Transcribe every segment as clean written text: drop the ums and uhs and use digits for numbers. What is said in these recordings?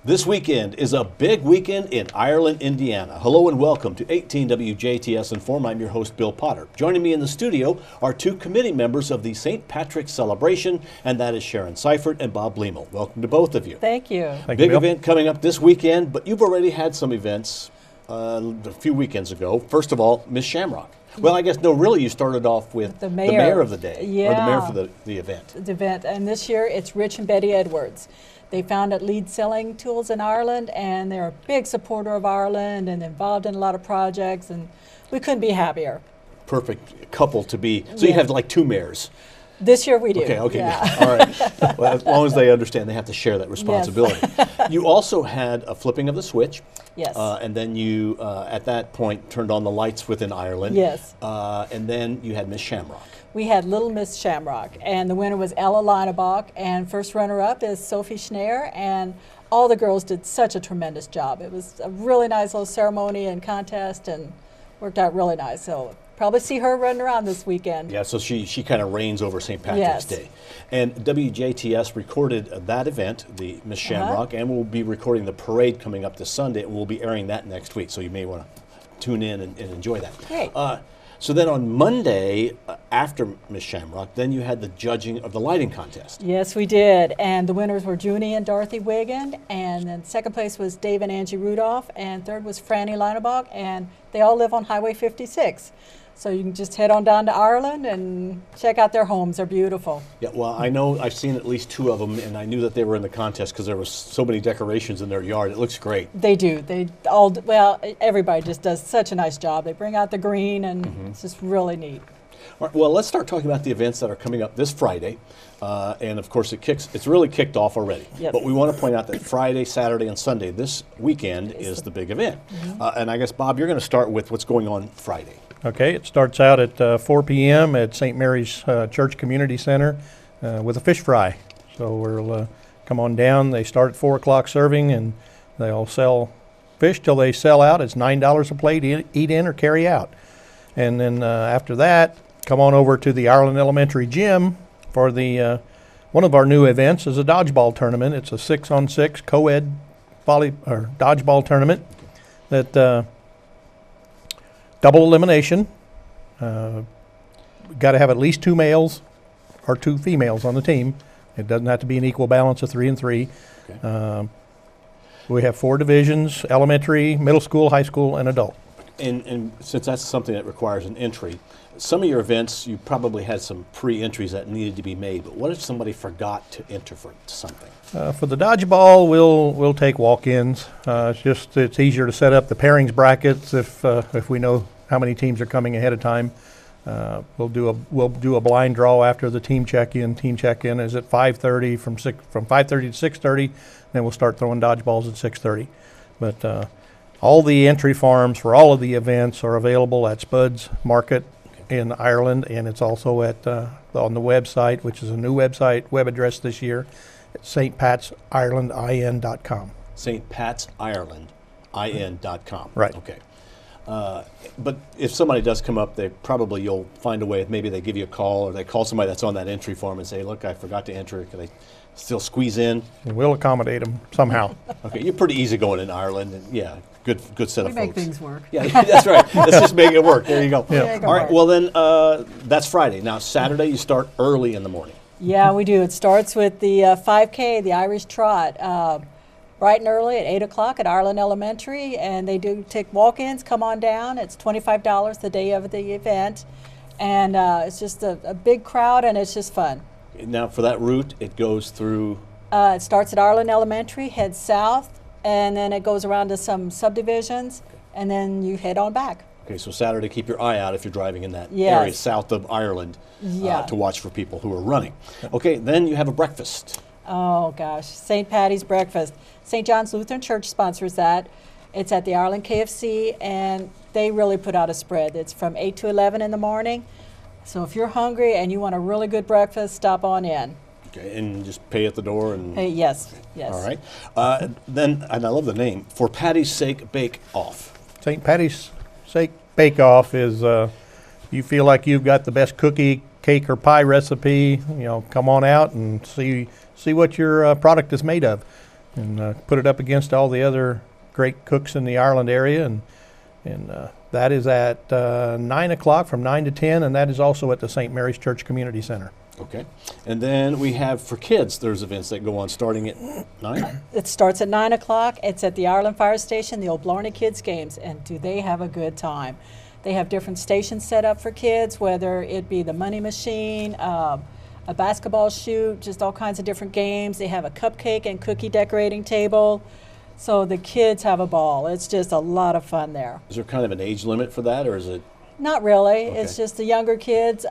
This weekend is a big weekend in Ireland, Indiana. Hello and welcome to 18 WJTS in.form. I'm your host, Bill Potter. Joining me in the studio are two committee members of the St. Patrick's celebration, and that is Sharon Seifert and Bob Bleemel. Welcome to both of you. Thank you. Big event coming up this weekend, but you've already had some events a few weekends ago. First of all, Miss Shamrock. Well, I guess, no, really, you started off with the mayor of the day, or the mayor for the event. The event, and this year it's Rich and Betty Edwards. They founded Lead Selling Tools in Ireland, and they're a big supporter of Ireland and involved in a lot of projects, and we couldn't be happier. Perfect couple to be. So you have like two mayors. This year we do. Okay, yeah. All right. Well, as long as they understand, they have to share that responsibility. Yes. You also had a flipping of the switch. Yes. And then you, at that point, turned on the lights within Ireland. Yes. And then you had Miss Shamrock. We had Little Miss Shamrock, and the winner was Ella Leinebach, and first runner-up is Sophie Schneer, and all the girls did such a tremendous job. It was a really nice little ceremony and contest, and worked out really nice. So probably see her running around this weekend. Yeah, so she kind of reigns over St. Patrick's Day. And WJTS recorded that event, the Miss Shamrock, and we'll be recording the parade coming up this Sunday, and we'll be airing that next week, so you may want to tune in and enjoy that. Great. So then on Monday, after Miss Shamrock, then you had the judging of the lighting contest. Yes, we did. And the winners were Junie and Dorothy Wiggin. And then second place was Dave and Angie Rudolph. And third was Franny Leinebach. And they all live on Highway 56. So you can just head on down to Ireland and check out their homes. They're beautiful. Yeah, well, I know I've seen at least two of them, and I knew that they were in the contest because there was so many decorations in their yard. It looks great. They do. They all, well, everybody just does such a nice job. They bring out the green, and it's just really neat. All right, well, let's start talking about the events that are coming up this Friday. And of course, it's really kicked off already. Yep. But we want to point out that Friday, Saturday, and Sunday, this weekend is the big event. And I guess, Bob, you're going to start with what's going on Friday. Okay, it starts out at 4 p.m. at St. Mary's Church Community Center with a fish fry. So we'll come on down. They start at 4 o'clock serving, and they'll sell fish till they sell out. It's $9 a plate, eat in or carry out. And then after that, come on over to the Ireland Elementary Gym for the one of our new events is a dodgeball tournament. It's a 6-on-6 co-ed dodgeball tournament that double elimination. Got to have at least 2 males or 2 females on the team. It doesn't have to be an equal balance of 3 and 3. Okay. We have 4 divisions: elementary, middle school, high school, and adult. And since that's something that requires an entry, some of your events, you probably had some pre-entries that needed to be made, but what if somebody forgot to enter for something? For the dodgeball, we'll take walk-ins. It's easier to set up the pairings brackets if we know how many teams are coming ahead of time. We'll do a blind draw after the team check-in. Team check-in is at 5:30 from 5:30 to 6:30. Then we'll start throwing dodgeballs at 6:30. But all the entry forms for all of the events are available at Spud's Market in Ireland, and it's also at on the website, which is a new web address this year, at stpatsirelandin.com. stpatsirelandin.com. Right. Okay. But if somebody does come up, you'll find a way. Maybe they give you a call, or they call somebody that's on that entry form and say, "Look, I forgot to enter. Can I still squeeze in?" And we'll accommodate them somehow. Okay, you're pretty easygoing in Ireland, and yeah, good set of folks. We make things work. Yeah, that's right. Let's just make it work. There you go. Yeah. All right. Well, then that's Friday. Now Saturday, you start early in the morning. Yeah, we do. It starts with the 5K, the Irish Trot. Bright and early at 8 o'clock at Ireland Elementary, and they do take walk-ins. Come on down. It's $25 the day of the event, and it's just a big crowd, and it's just fun. Now, for that route, it goes through? It starts at Ireland Elementary, heads south, and then it goes around to some subdivisions, and then you head on back. Okay, so Saturday, keep your eye out if you're driving in that area south of Ireland to watch for people who are running. Okay, then you have a breakfast. Oh, gosh. St. Patty's Breakfast. St. John's Lutheran Church sponsors that. It's at the Ireland KFC, and they really put out a spread. It's from 8 to 11 in the morning. So if you're hungry and you want a really good breakfast, stop on in. Okay, and just pay at the door? And hey, yes, yes. All right. Then, and I love the name, For Patty's Sake Bake Off. St. Patty's Sake Bake Off is you feel like you've got the best cookie, cake, or pie recipe, come on out and see what your product is made of. and put it up against all the other great cooks in the Ireland area. And that is at 9 o'clock from 9 to 10, and that is also at the St. Mary's Church Community Center. Okay. And then we have for kids, there's events that go on starting at 9? It starts at 9 o'clock. It's at the Ireland Fire Station, the old Blarney Kids Games, and do they have a good time. They have different stations set up for kids, whether it be the money machine, a basketball shoot, just all kinds of different games. They have a cupcake and cookie decorating table. So the kids have a ball. It's just a lot of fun there. Is there kind of an age limit for that, or is it? Not really. Okay. It's just the younger kids.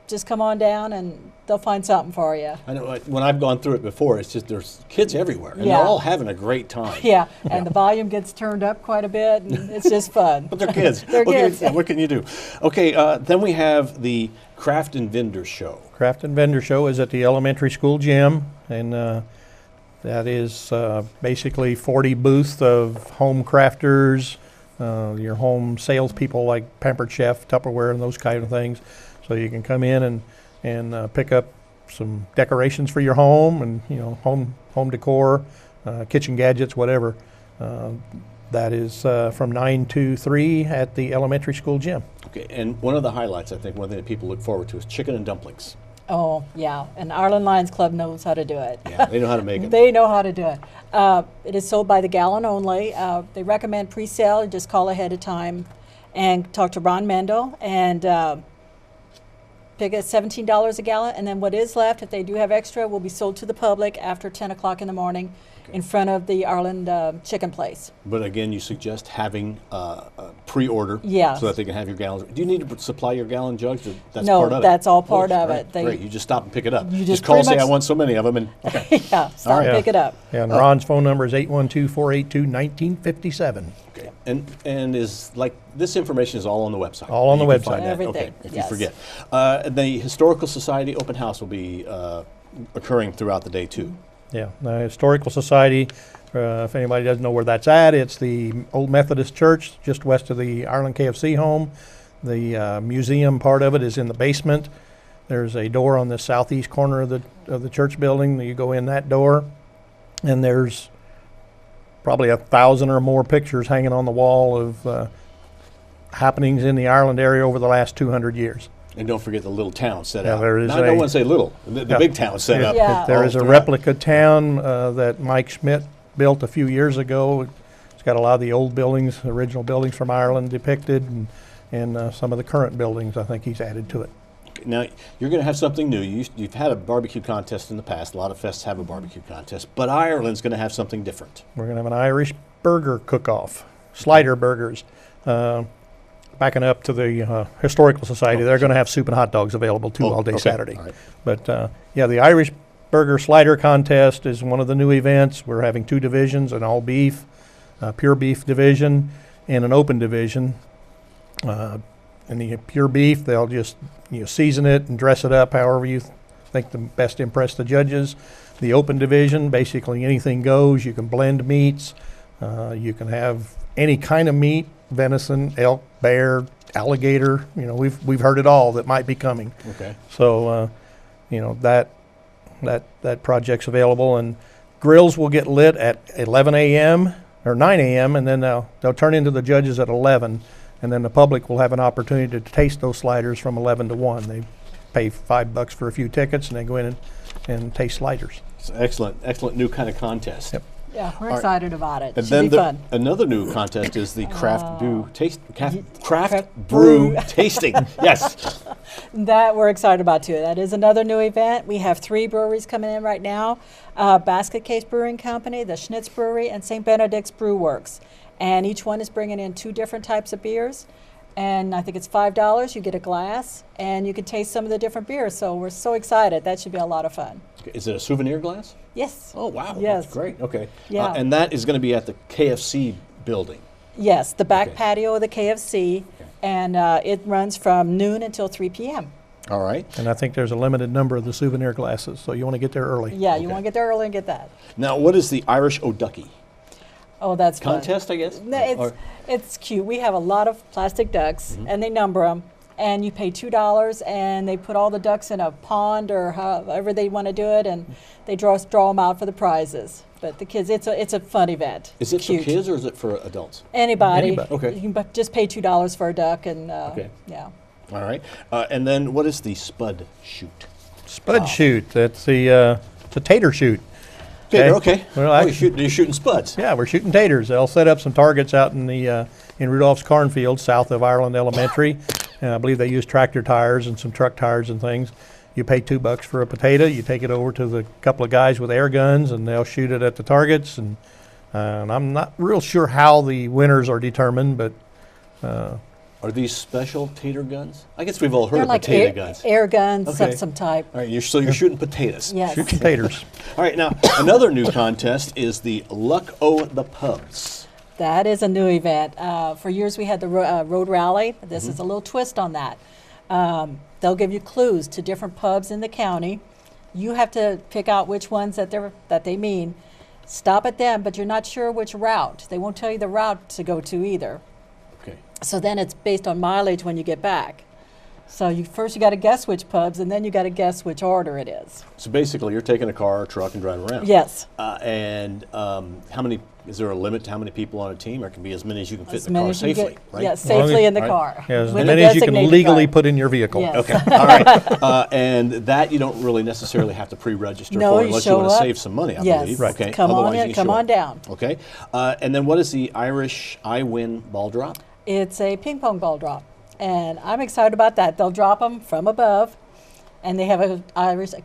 Just come on down and they'll find something for you. I know when I've gone through it before, it's just there's kids everywhere, and Yeah. they're all having a great time. Yeah, and the volume gets turned up quite a bit, and it's just fun. But they're kids. They're kids. What can you do? Okay, then we have the Craft and Vendor Show. Craft and Vendor Show is at the elementary school gym, and that is basically 40 booths of home crafters, your home salespeople like Pampered Chef, Tupperware, and those kind of things. So you can come in and pick up some decorations for your home, and home decor, kitchen gadgets, whatever. That is from 9 to 3 at the elementary school gym. Okay, and one of the highlights, I think, one thing that people look forward to is chicken and dumplings. Oh, yeah, and Ireland Lions Club knows how to do it. Yeah, they know how to make it. They know how to do it. It is sold by the gallon only. They recommend pre-sale. Just call ahead of time and talk to Ron Mendel, and pick at $17 a gallon, and then what is left, if they do have extra, will be sold to the public after 10 o'clock in the morning in front of the Ireland Chicken Place. But again, you suggest having a pre-order Yeah. so that they can have your gallons. Do you need to supply your gallon jugs? Or that's No, part of it? that's all part of right, it. They- Great, you just stop and pick it up. You Just just call and say, pretty I much- want so many of them. And okay. Yeah, stop and pick it up. Yeah, and Ron's phone number is 812-482-1957. Okay. And is like this information is all on the website. All on the You can website. find that, Everything, okay, if yes. you forget. The Historical Society open house will be occurring throughout the day too. Yeah, the Historical Society, if anybody doesn't know where that's at, it's the Old Methodist Church just west of the Ireland KFC home. The museum part of it is in the basement. There's a door on the southeast corner of the church building. You go in that door, and there's probably 1,000 or more pictures hanging on the wall of happenings in the Ireland area over the last 200 years. And don't forget the little town set Yeah, up. there is Now, I don't a- want to say little. The Yeah. big town set up. Yeah. There all is a throughout. replica town that Mike Schmidt built a few years ago. It's got a lot of the old buildings, original buildings from Ireland depicted, and some of the current buildings I think he's added to it. Now, you're going to have something new. You've had a barbecue contest in the past. A lot of fests have a barbecue contest. But Ireland's going to have something different. We're going to have an Irish burger cook-off, slider burgers. Backing up to the Historical Society, they're going to have soup and hot dogs available too all day okay. Saturday. All right. But yeah, the Irish Burger Slider Contest is one of the new events. We're having two divisions, an all beef, pure beef division, and an open division. In the pure beef, they'll just season it and dress it up however you think the best impress the judges. The open division, basically anything goes. You can blend meats. You can have any kind of meat: venison, elk, bear, alligator. We've heard it all that might be coming. Okay. So that project's available, and grills will get lit at 11 a.m. or 9 a.m. and then they'll turn into the judges at 11, and then the public will have an opportunity to taste those sliders from 11 to 1. They pay $5 for a few tickets, and they go in and taste sliders. It's excellent new kind of contest. Yep. Yeah, we're right. excited about it. And Should then be fun. another new contest is the craft brew Craft brew brew. tasting. Yes. That we're excited about too. That is another new event. We have 3 breweries coming in right now: Basket Case Brewing Company, the Schnitz Brewery, and St. Benedict's Brew Works. And each one is bringing in 2 different types of beers. And I think it's $5. You get a glass, and you can taste some of the different beers. So we're so excited. That should be a lot of fun. Is it a souvenir glass? Yes. Oh, wow. Yes. That's great. Okay. Yeah. And that is going to be at the KFC building. Yes, the back Okay. patio of the KFC, and it runs from noon until 3 p.m. All right. And I think there's a limited number of the souvenir glasses, so you want to get there early. Yeah, you Okay. want to get there early and get that. Now, what is the Irish O'Ducky Oh, that's fun. contest, I guess? No, Or- it's cute. We have a lot of plastic ducks, and they number them, and you pay $2, and they put all the ducks in a pond or however they want to do it, and they draw them out for the prizes. But the kids, it's a fun event. Is it Cute. for kids or is it for adults? Anybody. Okay. You can just pay $2 for a duck, and Okay. yeah. All right. And then what is the spud shoot? Spud shoot. That's it's a tater shoot. Tater, okay. Well, you're shooting spuds. Yeah, we're shooting taters. They'll set up some targets out in the in Rudolph's cornfield south of Ireland Elementary. I believe they use tractor tires and some truck tires and things. You pay $2 for a potato. You take it over to the couple of guys with air guns, and they'll shoot it at the targets. And I'm not real sure how the winners are determined, but Are these special tater guns? I guess we've all heard They're of like potato guns. air guns Okay. of some type. All right, you're shooting potatoes. Yes. shooting taters. All right, now another new contest is the Luck O' the Pubs. That is a new event. For years we had the road rally. This is a little twist on that. They'll give you clues to different pubs in the county. You have to pick out which ones that they mean. Stop at them, but you're not sure which route. They won't tell you the route to go to either. Okay. So then it's based on mileage when you get back. So you got to guess which pubs, and then you got to guess which order it is. So basically, you're taking a car or truck and driving around. Yes. And how many? Is there a limit to how many people on a team, or it can be as many as you can fit As in the many car as you safely, get- right? Yes, As long safely as- in the right. car. Yeah, as with a many as you can designated legally driver. put in your vehicle. Yes. Okay, all right. And that you don't really necessarily have to pre-register No, for you unless you show want to up. save some money, I Yes. believe. Right. Okay. Come on Otherwise you in, can come show on up. down. Okay. And then what is the Irish I Win ball drop? It's a ping pong ball drop, and I'm excited about that. They'll drop them from above, and they have a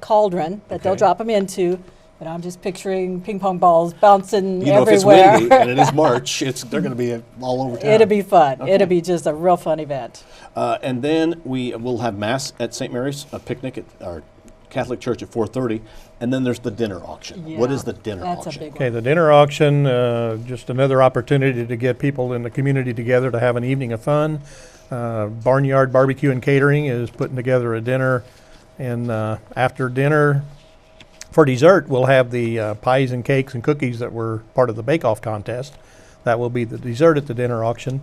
cauldron that they'll Okay. drop them into. But I'm just picturing ping pong balls bouncing You know, if it's everywhere. windy and it is March, they're going to be all over town. It'll be fun. Okay. It'll be just a real fun event. And then we will have Mass at St. Mary's, a picnic at our Catholic Church at 4:30, and then there's the dinner auction. What Yeah, is the dinner that's auction? a big Okay, one. the dinner auction, just another opportunity to get people in the community together to have an evening of fun. Barnyard Barbecue and Catering is putting together a dinner, and after dinner, for dessert, we'll have the pies and cakes and cookies that were part of the bake-off contest. That will be the dessert at the dinner auction.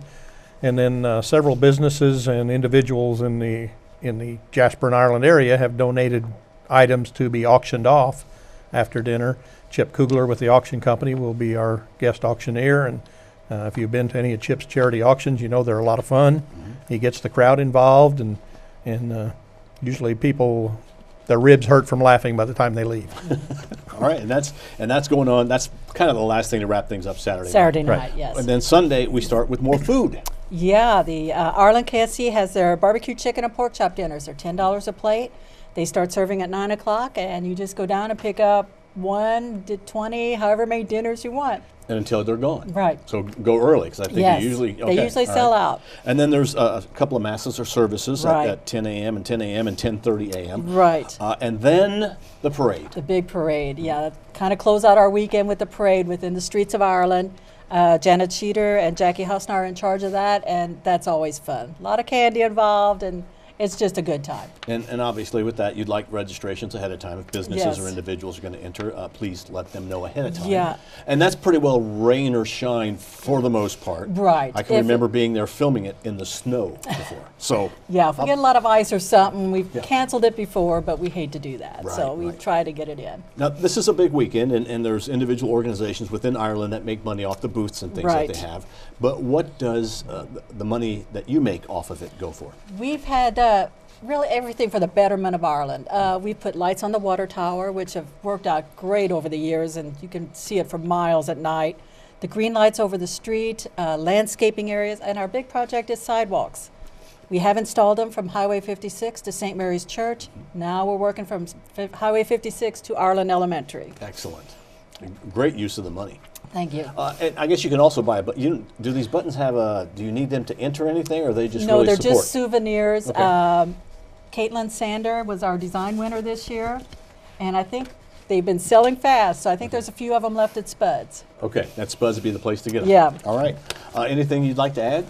And then several businesses and individuals in the Jasper and Ireland area have donated items to be auctioned off after dinner. Chip Kugler with the auction company will be our guest auctioneer, and if you've been to any of Chip's charity auctions, you know they're a lot of fun. He gets the crowd involved, and usually people, their ribs hurt from laughing by the time they leave. All right, and that's going on. That's kind of the last thing to wrap things up Saturday. Saturday Right. night, yes. And then Sunday we start with more food. Yeah, the Ireland KFC has their barbecue chicken and pork chop dinners. They're $10 a plate. They start serving at 9 o'clock, and you just go down and pick up 1 to 20, however many dinners you want. And until they're gone. Right. So go early, because I think Yes, you usually they usually all sell right. out. And then there's a couple of masses or services Right. at 10 a.m. and 10 a.m. and 10:30 a.m. Right. And then the parade. The big parade, yeah. That kind of close out our weekend with the parade within the streets of Ireland. Janet Sheeter and Jackie Husner are in charge of that, and that's always fun. A lot of candy involved, and it's just a good time. And obviously with that, you'd like registrations ahead of time. If businesses Yes. or individuals are going to enter, please let them know ahead of time. Yeah. And that's pretty well rain or shine for the most part. Right. I can If- remember being there filming it in the snow before. So Yeah, if we get a lot of ice or something, we've Yeah. canceled it before, but we hate to do that. So Right, we right. try to get it in. now this is a big weekend, and there's individual organizations within Ireland that make money off the booths and things Right. that they have. But what does the money that you make off of it go for? We've had really everything for the betterment of Ireland. We put lights on the water tower, which have worked out great over the years, and you can see it for miles at night. The green lights over the street, landscaping areas, and our big project is sidewalks. We have installed them from Highway 56 to St. Mary's Church. Now we're working from Highway 56 to Ireland Elementary. Excellent. Great use of the money. Thank you. And I guess you can also buy it, but do these buttons have do you need them to enter anything, or are they just No, really they're support? just souvenirs. Okay. Caitlin Sander was our design winner this year, and I think they've been selling fast, so I think there's a few of them left at Spuds. Okay, that Spuds would be the place to get them. Yeah. All right. Anything you'd like to add?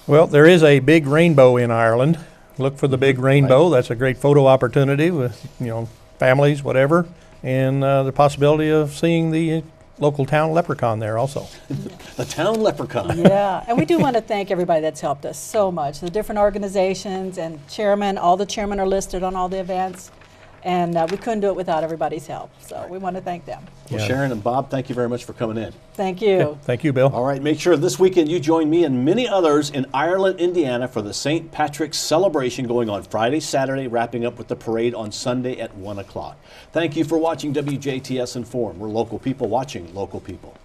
Well, there is a big rainbow in Ireland. Look for the big rainbow. That's a great photo opportunity with, families, whatever, and the possibility of seeing the local town leprechaun there also. The town leprechaun. Yeah, and we do want to thank everybody that's helped us so much. The different organizations and chairmen, all the chairmen are listed on all the events. And we couldn't do it without everybody's help. So we want to thank them. Well, Yeah. Sharon and Bob, thank you very much for coming in. Thank you. Thank you, Bill. All right, make sure this weekend you join me and many others in Ireland, Indiana for the St. Patrick's celebration going on Friday, Saturday, wrapping up with the parade on Sunday at 1 o'clock. Thank you for watching WJTS Inform. We're local people watching local people.